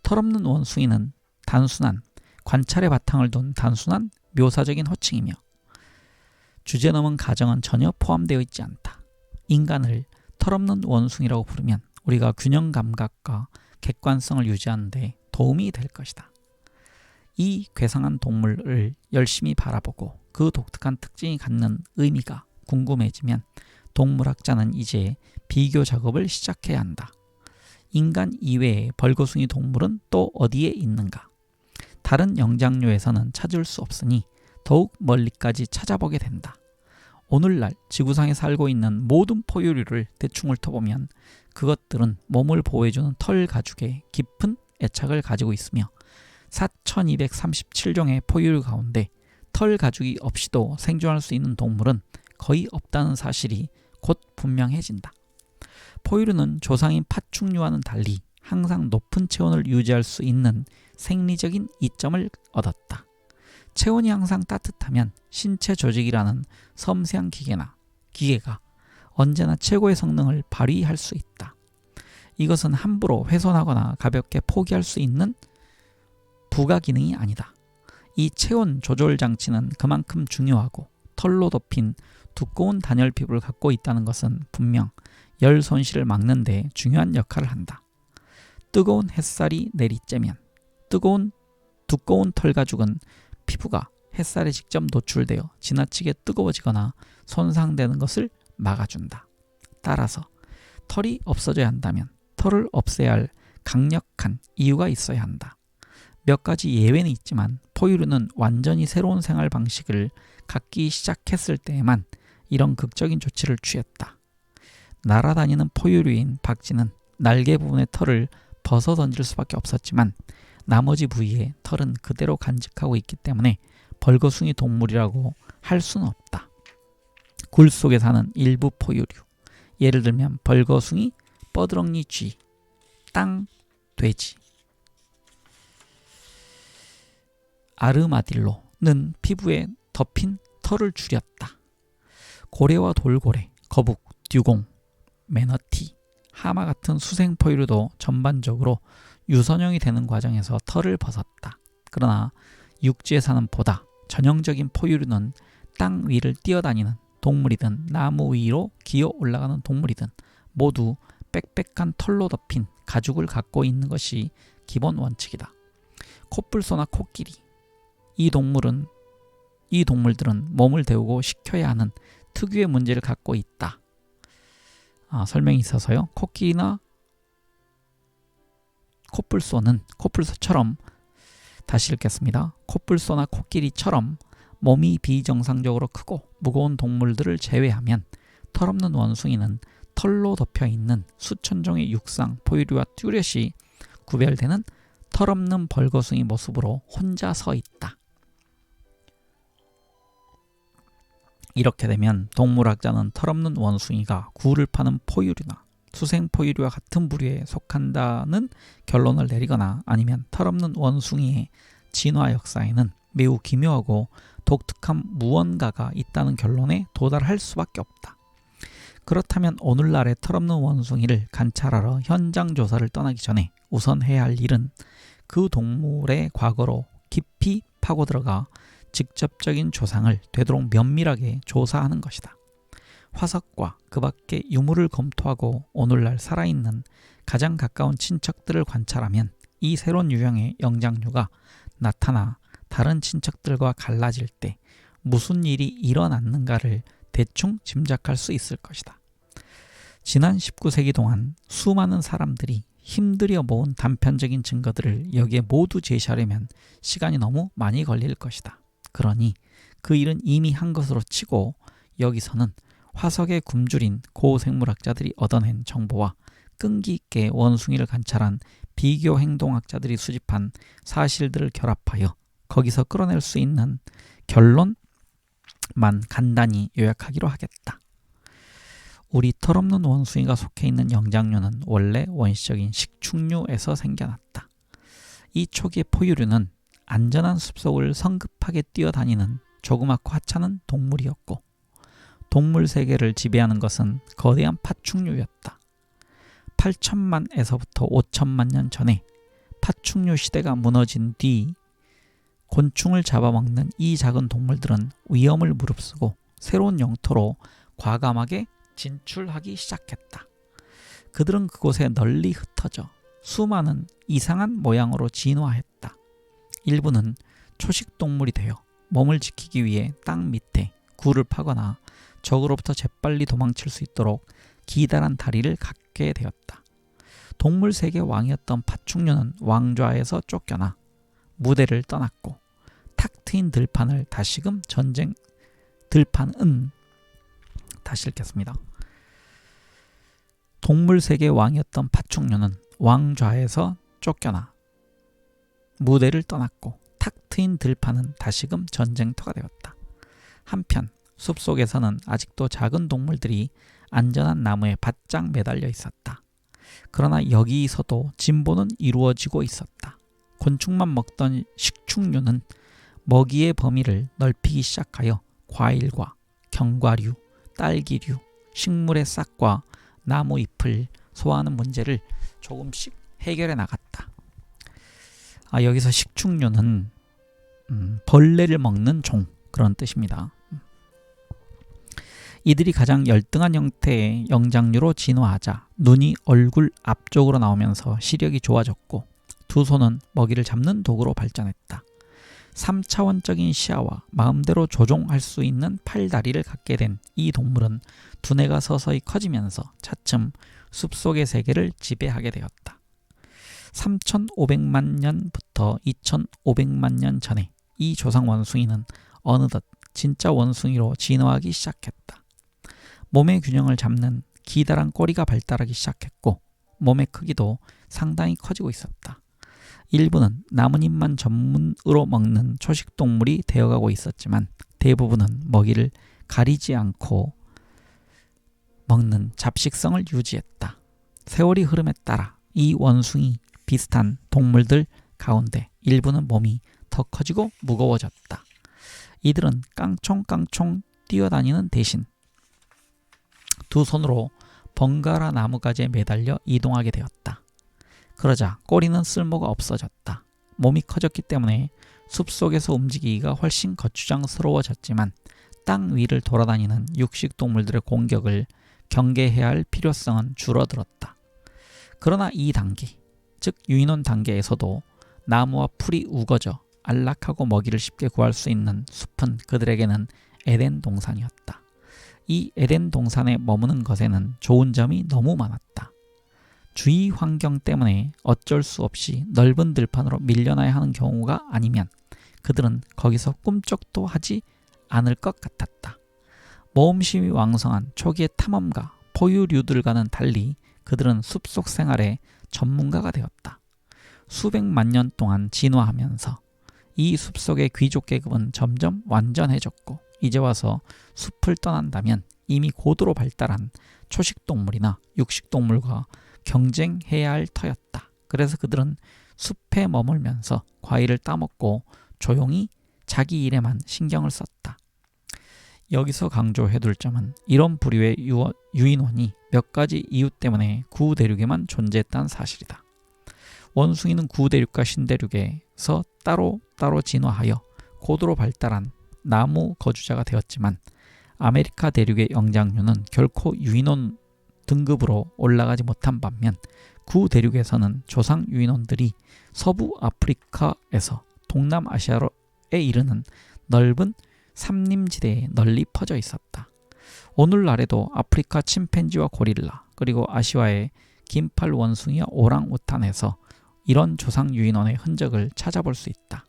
털없는 원숭이는 단순한 관찰의 바탕을 둔 단순한 묘사적인 호칭이며 주제 넘은 가정은 전혀 포함되어 있지 않다. 인간을 털없는 원숭이라고 부르면 우리가 균형 감각과 객관성을 유지하는 데 도움이 될 것이다. 이 괴상한 동물을 열심히 바라보고 그 독특한 특징이 갖는 의미가 궁금해지면 동물학자는 이제 비교 작업을 시작해야 한다. 인간 이외의 벌거숭이 동물은 또 어디에 있는가? 다른 영장류에서는 찾을 수 없으니 더욱 멀리까지 찾아보게 된다. 오늘날 지구상에 살고 있는 모든 포유류를 대충 훑어보면 그것들은 몸을 보호해주는 털 가죽에 깊은 애착을 가지고 있으며 4237종의 포유류 가운데 털 가죽이 없이도 생존할 수 있는 동물은 거의 없다는 사실이 곧 분명해진다. 포유류는 조상인 파충류와는 달리 항상 높은 체온을 유지할 수 있는 생리적인 이점을 얻었다. 체온이 항상 따뜻하면 신체 조직이라는 섬세한 기계가 언제나 최고의 성능을 발휘할 수 있다. 이것은 함부로 훼손하거나 가볍게 포기할 수 있는 부가 기능이 아니다. 이 체온 조절 장치는 그만큼 중요하고 털로 덮인 두꺼운 단열 피부를 갖고 있다는 것은 분명 열 손실을 막는 데 중요한 역할을 한다. 뜨거운 햇살이 내리쬐면 두꺼운 털 가죽은 피부가 햇살에 직접 노출되어 지나치게 뜨거워지거나 손상되는 것을 막아준다. 따라서 털이 없어져야 한다면 털을 없애야 할 강력한 이유가 있어야 한다. 몇 가지 예외는 있지만 포유류는 완전히 새로운 생활 방식을 갖기 시작했을 때에만 이런 극적인 조치를 취했다. 날아다니는 포유류인 박쥐는 날개 부분의 털을 벗어 던질 수밖에 없었지만 나머지 부위의 털은 그대로 간직하고 있기 때문에 벌거숭이 동물이라고 할 수는 없다. 굴 속에 사는 일부 포유류, 예를 들면 벌거숭이, 뻐드렁니 쥐, 땅, 돼지, 아르마딜로는 피부에 덮인 털을 줄였다. 고래와 돌고래, 거북, 듀공, 매너티, 하마 같은 수생 포유류도 전반적으로 유선형이 되는 과정에서 털을 벗었다. 그러나 육지에 사는 보다 전형적인 포유류는 땅 위를 뛰어다니는 동물이든 나무 위로 기어 올라가는 동물이든 모두 빽빽한 털로 덮인 가죽을 갖고 있는 것이 기본 원칙이다. 코뿔소나 코끼리, 이 동물들은 몸을 데우고 식혀야 하는 특유의 문제를 갖고 있다. 설명이 있어서요. 코끼리나 코뿔소처럼 다시 읽겠습니다. 코뿔소나 코끼리처럼 몸이 비정상적으로 크고 무거운 동물들을 제외하면 털없는 원숭이는 털로 덮여있는 수천 종의 육상, 포유류와 뚜렷이 구별되는 털없는 벌거숭이 모습으로 혼자 서 있다. 이렇게 되면 동물학자는 털없는 원숭이가 굴을 파는 포유류나 수생 포유류와 같은 부류에 속한다는 결론을 내리거나 아니면 털없는 원숭이의 진화 역사에는 매우 기묘하고 독특한 무언가가 있다는 결론에 도달할 수밖에 없다. 그렇다면 오늘날의 털없는 원숭이를 관찰하러 현장 조사를 떠나기 전에 우선 해야 할 일은 그 동물의 과거로 깊이 파고 들어가 직접적인 조상을 되도록 면밀하게 조사하는 것이다. 화석과 그 밖의 유물을 검토하고 오늘날 살아있는 가장 가까운 친척들을 관찰하면 이 새로운 유형의 영장류가 나타나 다른 친척들과 갈라질 때 무슨 일이 일어났는가를 대충 짐작할 수 있을 것이다. 지난 19세기 동안 수많은 사람들이 힘들여 모은 단편적인 증거들을 여기에 모두 제시하려면 시간이 너무 많이 걸릴 것이다. 그러니 그 일은 이미 한 것으로 치고 여기서는 화석에 굶주린 고생물학자들이 얻어낸 정보와 끈기 있게 원숭이를 관찰한 비교 행동학자들이 수집한 사실들을 결합하여 거기서 끌어낼 수 있는 결론만 간단히 요약하기로 하겠다. 우리 털없는 원숭이가 속해 있는 영장류는 원래 원시적인 식충류에서 생겨났다. 이 초기의 포유류는 안전한 숲속을 성급하게 뛰어다니는 조그맣고 하찮은 동물이었고 동물 세계를 지배하는 것은 거대한 파충류였다. 8천만에서부터 5천만 년 전에 파충류 시대가 무너진 뒤 곤충을 잡아먹는 이 작은 동물들은 위험을 무릅쓰고 새로운 영토로 과감하게 진출하기 시작했다. 그들은 그곳에 널리 흩어져 수많은 이상한 모양으로 진화했다. 일부는 초식동물이 되어 몸을 지키기 위해 땅 밑에 굴을 파거나 적으로부터 재빨리 도망칠 수 있도록 기다란 다리를 갖게 되었다. 동물 세계 왕이었던 파충류는 왕좌에서 쫓겨나 무대를 떠났고 탁 트인 들판을 다시금 다시 읽겠습니다. 동물 세계 왕이었던 파충류는 왕좌에서 쫓겨나 무대를 떠났고 탁 트인 들판은 다시금 전쟁터가 되었다. 한편 숲속에서는 아직도 작은 동물들이 안전한 나무에 바짝 매달려 있었다. 그러나 여기서도 진보는 이루어지고 있었다. 곤충만 먹던 식충류는 먹이의 범위를 넓히기 시작하여 과일과 견과류, 딸기류, 식물의 싹과 나무 잎을 소화하는 문제를 조금씩 해결해 나갔다. 여기서 식충류는 벌레를 먹는 종, 그런 뜻입니다. 이들이 가장 열등한 형태의 영장류로 진화하자 눈이 얼굴 앞쪽으로 나오면서 시력이 좋아졌고 두 손은 먹이를 잡는 도구로 발전했다. 3차원적인 시야와 마음대로 조종할 수 있는 팔다리를 갖게 된 이 동물은 두뇌가 서서히 커지면서 차츰 숲속의 세계를 지배하게 되었다. 3,500만 년부터 2,500만 년 전에 이 조상 원숭이는 어느덧 진짜 원숭이로 진화하기 시작했다. 몸의 균형을 잡는 기다란 꼬리가 발달하기 시작했고 몸의 크기도 상당히 커지고 있었다. 일부는 나뭇잎만 전문으로 먹는 초식동물이 되어가고 있었지만 대부분은 먹이를 가리지 않고 먹는 잡식성을 유지했다. 세월이 흐름에 따라 이 원숭이 비슷한 동물들 가운데 일부는 몸이 더 커지고 무거워졌다. 이들은 깡총깡총 뛰어다니는 대신 두 손으로 번갈아 나무가지에 매달려 이동하게 되었다. 그러자 꼬리는 쓸모가 없어졌다. 몸이 커졌기 때문에 숲속에서 움직이기가 훨씬 거추장스러워졌지만 땅 위를 돌아다니는 육식동물들의 공격을 경계해야 할 필요성은 줄어들었다. 그러나 이 단계, 즉 유인원 단계에서도 나무와 풀이 우거져 안락하고 먹이를 쉽게 구할 수 있는 숲은 그들에게는 에덴 동산이었다. 이 에덴 동산에 머무는 것에는 좋은 점이 너무 많았다. 주위 환경 때문에 어쩔 수 없이 넓은 들판으로 밀려나야 하는 경우가 아니면 그들은 거기서 꿈쩍도 하지 않을 것 같았다. 모험심이 왕성한 초기의 탐험가, 포유류들과는 달리 그들은 숲속 생활의 전문가가 되었다. 수백만 년 동안 진화하면서 이 숲속의 귀족 계급은 점점 완전해졌고 이제 와서 숲을 떠난다면 이미 고도로 발달한 초식동물이나 육식동물과 경쟁해야 할 터였다. 그래서 그들은 숲에 머물면서 과일을 따먹고 조용히 자기 일에만 신경을 썼다. 여기서 강조해둘 점은 이런 부류의 유인원이 몇 가지 이유 때문에 구대륙에만 존재했다는 사실이다. 원숭이는 구대륙과 신대륙에서 따로 진화하여 고도로 발달한 나무 거주자가 되었지만 아메리카 대륙의 영장류는 결코 유인원 등급으로 올라가지 못한 반면 구대륙에서는 조상 유인원들이 서부 아프리카에서 동남아시아에 이르는 넓은 삼림지대에 널리 퍼져 있었다. 오늘날에도 아프리카 침팬지와 고릴라 그리고 아시아의 긴팔 원숭이와 오랑우탄에서 이런 조상 유인원의 흔적을 찾아볼 수 있다.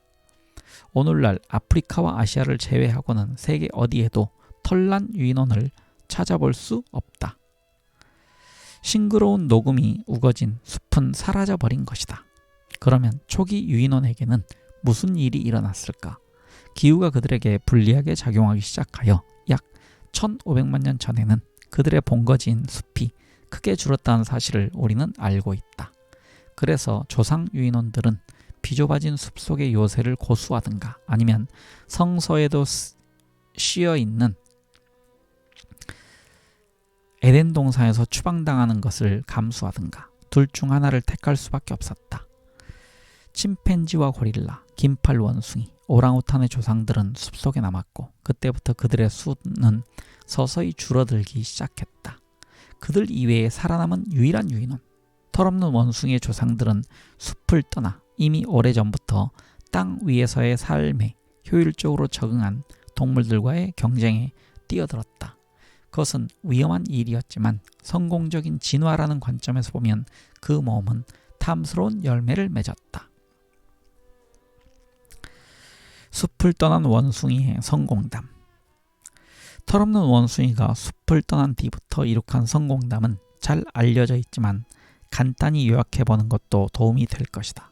오늘날 아프리카와 아시아를 제외하고는 세계 어디에도 털난 유인원을 찾아볼 수 없다. 싱그러운 녹음이 우거진 숲은 사라져버린 것이다. 그러면 초기 유인원에게는 무슨 일이 일어났을까? 기후가 그들에게 불리하게 작용하기 시작하여 약 1500만 년 전에는 그들의 본거지인 숲이 크게 줄었다는 사실을 우리는 알고 있다. 그래서 조상 유인원들은 비좁아진 숲속의 요새를 고수하든가 아니면 성서에도 쉬어있는 에덴 동산에서 추방당하는 것을 감수하든가 둘 중 하나를 택할 수밖에 없었다. 침팬지와 고릴라, 긴팔 원숭이, 오랑우탄의 조상들은 숲속에 남았고 그때부터 그들의 수는 서서히 줄어들기 시작했다. 그들 이외에 살아남은 유일한 유인원, 털없는 원숭이의 조상들은 숲을 떠나 이미 오래전부터 땅 위에서의 삶에 효율적으로 적응한 동물들과의 경쟁에 뛰어들었다. 그것은 위험한 일이었지만 성공적인 진화라는 관점에서 보면 그 모험은 탐스러운 열매를 맺었다. 숲을 떠난 원숭이의 성공담. 털없는 원숭이가 숲을 떠난 뒤부터 이룩한 성공담은 잘 알려져 있지만 간단히 요약해보는 것도 도움이 될 것이다.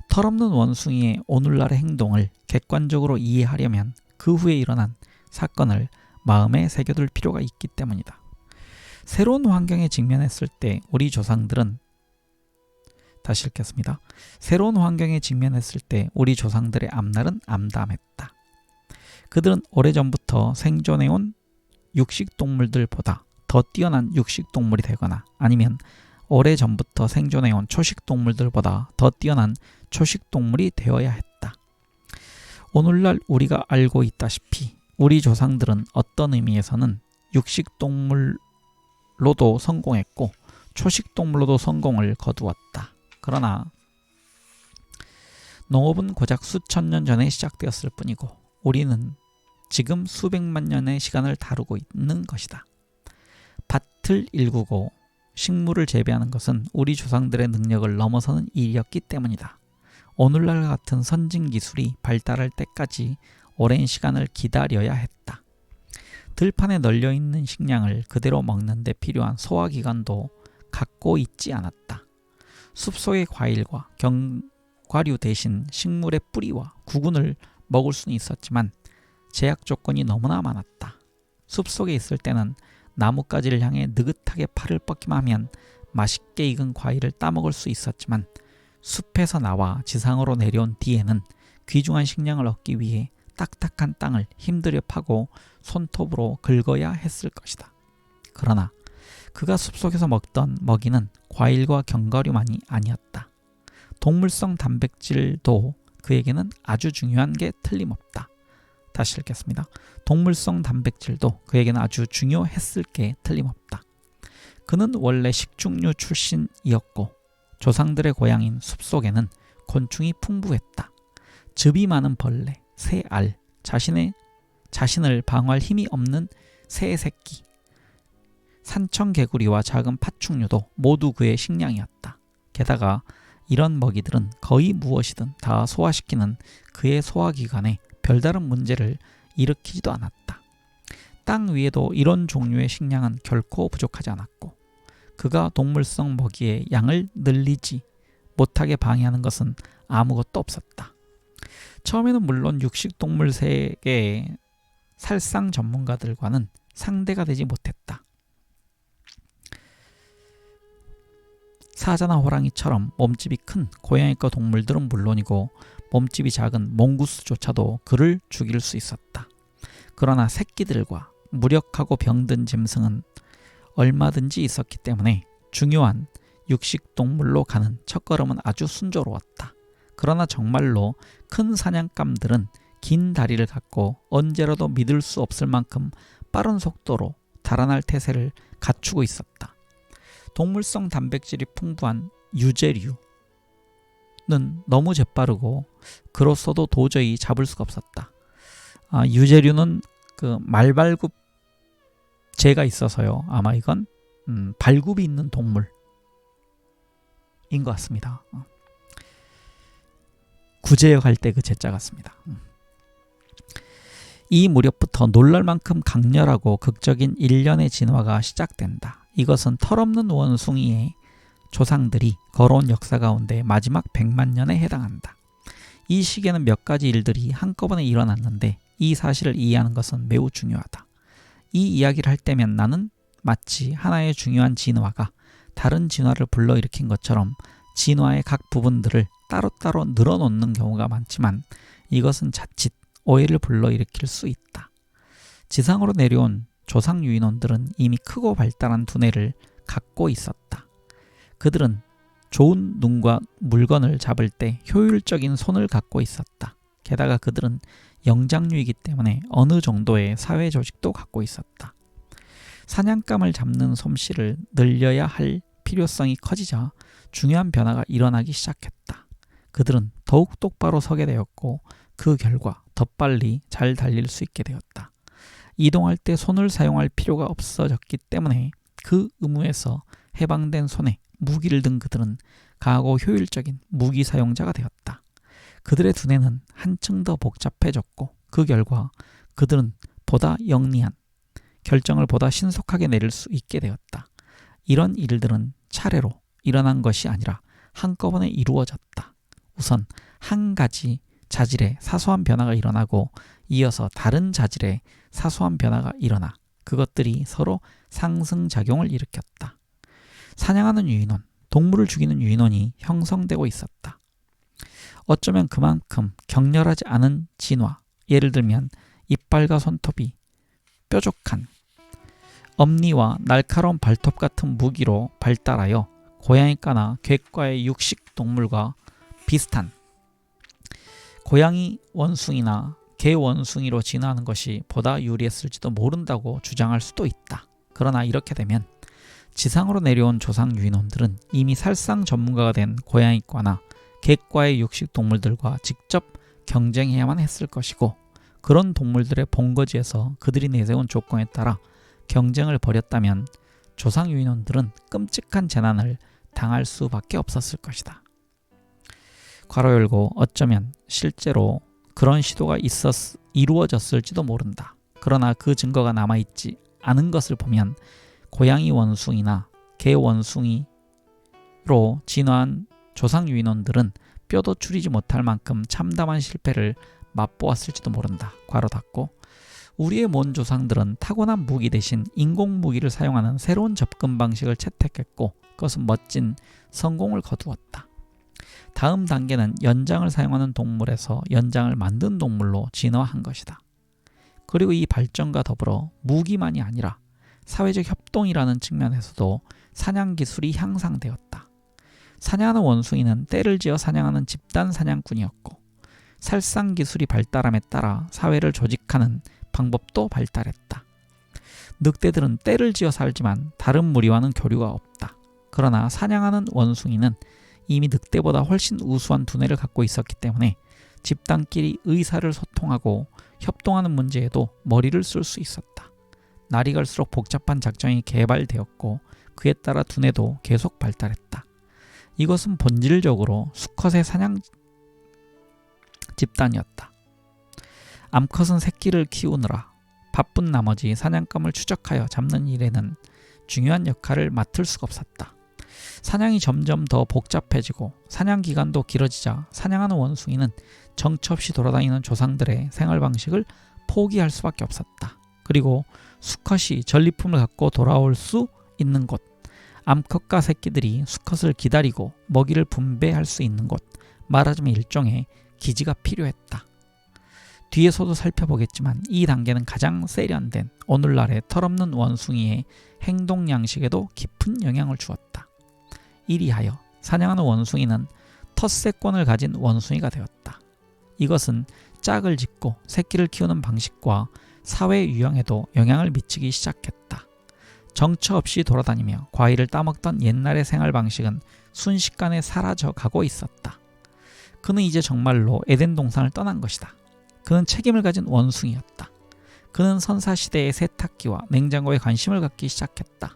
털없는 원숭이의 오늘날의 행동을 객관적으로 이해하려면 그 후에 일어난 사건을 마음에 새겨둘 필요가 있기 때문이다. 새로운 환경에 직면했을 때 우리 조상들은 다시 읽겠습니다. 새로운 환경에 직면했을 때 우리 조상들의 앞날은 암담했다. 그들은 오래전부터 생존해온 육식동물들보다 더 뛰어난 육식동물이 되거나 아니면 오래전부터 생존해온 초식동물들보다 더 뛰어난 초식동물이 되어야 했다. 오늘날 우리가 알고 있다시피 우리 조상들은 어떤 의미에서는 육식동물로도 성공했고 초식동물로도 성공을 거두었다. 그러나 농업은 고작 수천 년 전에 시작되었을 뿐이고 우리는 지금 수백만 년의 시간을 다루고 있는 것이다. 밭을 일구고 식물을 재배하는 것은 우리 조상들의 능력을 넘어서는 일이었기 때문이다. 오늘날 같은 선진 기술이 발달할 때까지 오랜 시간을 기다려야 했다. 들판에 널려있는 식량을 그대로 먹는 데 필요한 소화기관도 갖고 있지 않았다. 숲속의 과일과 견과류 대신 식물의 뿌리와 구근을 먹을 수는 있었지만 제약 조건이 너무나 많았다. 숲속에 있을 때는 나뭇가지를 향해 느긋하게 팔을 뻗기만 하면 맛있게 익은 과일을 따먹을 수 있었지만 숲에서 나와 지상으로 내려온 뒤에는 귀중한 식량을 얻기 위해 딱딱한 땅을 힘들여 파고 손톱으로 긁어야 했을 것이다. 그러나 그가 숲속에서 먹던 먹이는 과일과 견과류만이 아니었다. 동물성 단백질도 그에게는 아주 중요한 게 틀림없다. 다시 읽겠습니다. 동물성 단백질도 그에게는 아주 중요했을 게 틀림없다. 그는 원래 식충류 출신이었고 조상들의 고향인 숲속에는 곤충이 풍부했다. 즙이 많은 벌레, 새알, 자신을 방어할 힘이 없는 새 새끼, 산청개구리와 작은 파충류도 모두 그의 식량이었다. 게다가 이런 먹이들은 거의 무엇이든 다 소화시키는 그의 소화기관에 별다른 문제를 일으키지도 않았다. 땅 위에도 이런 종류의 식량은 결코 부족하지 않았고 그가 동물성 먹이의 양을 늘리지 못하게 방해하는 것은 아무것도 없었다. 처음에는 물론 육식동물 세계의 살상 전문가들과는 상대가 되지 못했다. 사자나 호랑이처럼 몸집이 큰 고양이과 동물들은 물론이고 몸집이 작은 몽구스조차도 그를 죽일 수 있었다. 그러나 새끼들과 무력하고 병든 짐승은 얼마든지 있었기 때문에 중요한 육식동물로 가는 첫걸음은 아주 순조로웠다. 그러나 정말로 큰 사냥감들은 긴 다리를 갖고 언제라도 믿을 수 없을 만큼 빠른 속도로 달아날 태세를 갖추고 있었다. 동물성 단백질이 풍부한 유제류는 너무 재빠르고 그로서도 도저히 잡을 수가 없었다. 유제류는 그 말발굽제가 있어서요. 아마 이건 발굽이 있는 동물인 것 같습니다. 구제역 할 때 그 제자 같습니다. 이 무렵부터 놀랄 만큼 강렬하고 극적인 일련의 진화가 시작된다. 이것은 털없는 원숭이의 조상들이 걸어온 역사 가운데 마지막 100만 년에 해당한다. 이 시기에는 몇 가지 일들이 한꺼번에 일어났는데 이 사실을 이해하는 것은 매우 중요하다. 이 이야기를 할 때면 나는 마치 하나의 중요한 진화가 다른 진화를 불러일으킨 것처럼 진화의 각 부분들을 따로따로 늘어놓는 경우가 많지만 이것은 자칫 오해를 불러일으킬 수 있다. 지상으로 내려온 조상 유인원들은 이미 크고 발달한 두뇌를 갖고 있었다. 그들은 좋은 눈과 물건을 잡을 때 효율적인 손을 갖고 있었다. 게다가 그들은 영장류이기 때문에 어느 정도의 사회 조직도 갖고 있었다. 사냥감을 잡는 솜씨를 늘려야 할 필요성이 커지자 중요한 변화가 일어나기 시작했다. 그들은 더욱 똑바로 서게 되었고 그 결과 더 빨리 잘 달릴 수 있게 되었다. 이동할 때 손을 사용할 필요가 없어졌기 때문에 그 의무에서 해방된 손에 무기를 든 그들은 강하고 효율적인 무기 사용자가 되었다. 그들의 두뇌는 한층 더 복잡해졌고 그 결과 그들은 보다 영리한 결정을 보다 신속하게 내릴 수 있게 되었다. 이런 일들은 차례로 일어난 것이 아니라 한꺼번에 이루어졌다. 우선 한 가지 자질의 사소한 변화가 일어나고 이어서 다른 자질의 사소한 변화가 일어나 그것들이 서로 상승작용을 일으켰다. 사냥하는 유인원, 동물을 죽이는 유인원이 형성되고 있었다. 어쩌면 그만큼 격렬하지 않은 진화, 예를 들면 이빨과 손톱이 뾰족한 엄니와 날카로운 발톱 같은 무기로 발달하여 고양이과나 객과의 육식 동물과 비슷한 고양이 원숭이나 개 원숭이로 진화하는 것이 보다 유리했을지도 모른다고 주장할 수도 있다. 그러나 이렇게 되면 지상으로 내려온 조상 유인원들은 이미 살상 전문가가 된 고양이과나 객과의 육식 동물들과 직접 경쟁해야만 했을 것이고 그런 동물들의 본거지에서 그들이 내세운 조건에 따라 경쟁을 벌였다면 조상 유인원들은 끔찍한 재난을 당할 수밖에 없었을 것이다. 괄호 열고 어쩌면 실제로 그런 시도가 이루어졌을지도 모른다. 그러나 그 증거가 남아있지 않은 것을 보면 고양이 원숭이나 개 원숭이로 진화한 조상 유인원들은 뼈도 추리지 못할 만큼 참담한 실패를 맛보았을지도 모른다. 괄호 닫고 우리의 먼 조상들은 타고난 무기 대신 인공 무기를 사용하는 새로운 접근 방식을 채택했고 그것은 멋진 성공을 거두었다. 다음 단계는 연장을 사용하는 동물에서 연장을 만든 동물로 진화한 것이다. 그리고 이 발전과 더불어 무기만이 아니라 사회적 협동이라는 측면에서도 사냥 기술이 향상되었다. 사냥하는 원숭이는 떼를 지어 사냥하는 집단 사냥꾼이었고 살상 기술이 발달함에 따라 사회를 조직하는 방법도 발달했다. 늑대들은 떼를 지어 살지만 다른 무리와는 교류가 없다. 그러나 사냥하는 원숭이는 이미 늑대보다 훨씬 우수한 두뇌를 갖고 있었기 때문에 집단끼리 의사를 소통하고 협동하는 문제에도 머리를 쓸 수 있었다. 날이 갈수록 복잡한 작전이 개발되었고 그에 따라 두뇌도 계속 발달했다. 이것은 본질적으로 수컷의 사냥 집단이었다. 암컷은 새끼를 키우느라 바쁜 나머지 사냥감을 추적하여 잡는 일에는 중요한 역할을 맡을 수가 없었다. 사냥이 점점 더 복잡해지고 사냥 기간도 길어지자 사냥하는 원숭이는 정처 없이 돌아다니는 조상들의 생활 방식을 포기할 수밖에 없었다. 그리고 수컷이 전리품을 갖고 돌아올 수 있는 곳, 암컷과 새끼들이 수컷을 기다리고 먹이를 분배할 수 있는 곳, 말하자면 일종의 기지가 필요했다. 뒤에서도 살펴보겠지만 이 단계는 가장 세련된 오늘날의 털없는 원숭이의 행동 양식에도 깊은 영향을 주었다. 이리하여 사냥하는 원숭이는 텃세권을 가진 원숭이가 되었다. 이것은 짝을 짓고 새끼를 키우는 방식과 사회 유형에도 영향을 미치기 시작했다. 정처 없이 돌아다니며 과일을 따먹던 옛날의 생활 방식은 순식간에 사라져 가고 있었다. 그는 이제 정말로 에덴 동산을 떠난 것이다. 그는 책임을 가진 원숭이였다. 그는 선사시대의 세탁기와 냉장고에 관심을 갖기 시작했다.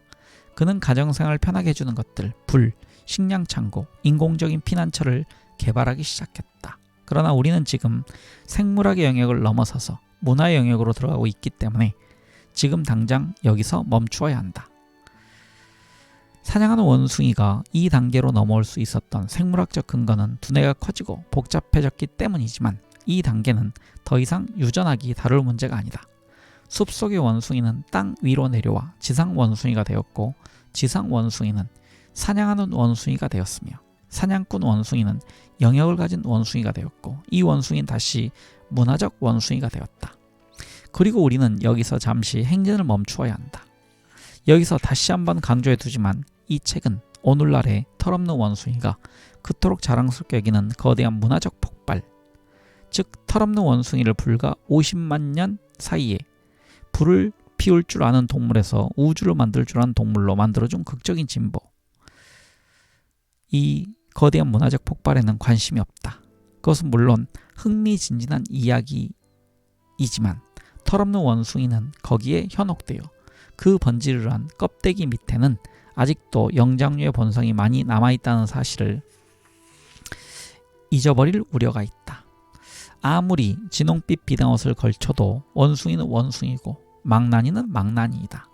그는 가정생활을 편하게 해주는 것들, 불, 식량창고, 인공적인 피난처를 개발하기 시작했다. 그러나 우리는 지금 생물학의 영역을 넘어서서 문화의 영역으로 들어가고 있기 때문에 지금 당장 여기서 멈추어야 한다. 사냥하는 원숭이가 이 단계로 넘어올 수 있었던 생물학적 근거는 두뇌가 커지고 복잡해졌기 때문이지만 이 단계는 더 이상 유전학이 다룰 문제가 아니다. 숲속의 원숭이는 땅 위로 내려와 지상 원숭이가 되었고 지상 원숭이는 사냥하는 원숭이가 되었으며 사냥꾼 원숭이는 영역을 가진 원숭이가 되었고 이 원숭이는 다시 문화적 원숭이가 되었다. 그리고 우리는 여기서 잠시 행진을 멈추어야 한다. 여기서 다시 한번 강조해 두지만 이 책은 오늘날의 털없는 원숭이가 그토록 자랑스럽게 여기는 거대한 문화적 폭발, 즉 털없는 원숭이를 불과 50만 년 사이에 불을 피울 줄 아는 동물에서 우주를 만들 줄 아는 동물로 만들어준 극적인 진보, 이 거대한 문화적 폭발에는 관심이 없다. 그것은 물론 흥미진진한 이야기이지만 털없는 원숭이는 거기에 현혹되어 그 번지르르한 껍데기 밑에는 아직도 영장류의 본성이 많이 남아있다는 사실을 잊어버릴 우려가 있다. 아무리 진홍빛 비단옷을 걸쳐도 원숭이는 원숭이고 망나니는 망나니이다.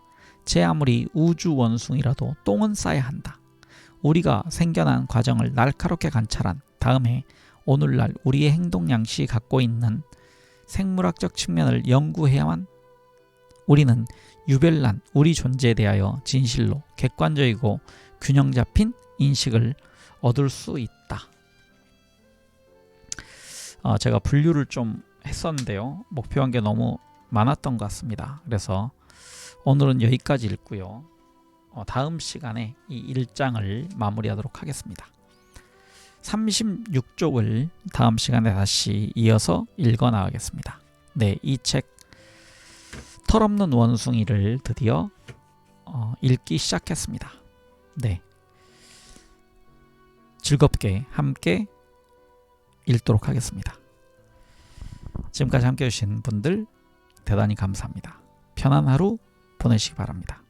제 아무리 우주 원숭이라도 똥은 싸야 한다. 우리가 생겨난 과정을 날카롭게 관찰한 다음에 오늘날 우리의 행동 양식이 갖고 있는 생물학적 측면을 연구해야만 우리는 유별난 우리 존재에 대하여 진실로 객관적이고 균형 잡힌 인식을 얻을 수 있다. 제가 분류를 좀 했었는데요. 목표한 게 너무 많았던 것 같습니다. 그래서 오늘은 여기까지 읽고요. 다음 시간에 이 1장을 마무리하도록 하겠습니다. 36쪽을 다음 시간에 다시 이어서 읽어 나가겠습니다. 네, 이 책 털없는 원숭이를 드디어 읽기 시작했습니다. 네, 즐겁게 함께 읽도록 하겠습니다. 지금까지 함께 해주신 분들 대단히 감사합니다. 편안한 하루 보내시기 바랍니다.